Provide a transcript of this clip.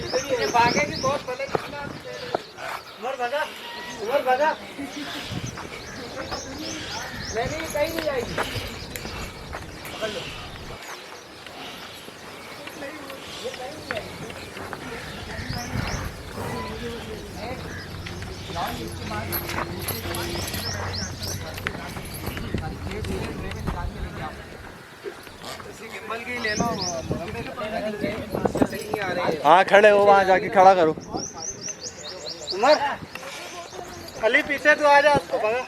भागेगी बहुत पहले। उमर भागा, उमर भागा। नहीं कहीं नहीं जाएगी। पकड़ लो। ये कहीं नहीं जाएगी। ले लो। हाँ खड़े हो, वहाँ जाके खड़ा करो। उमर अली पीछे तो आ जा, उसको भगा।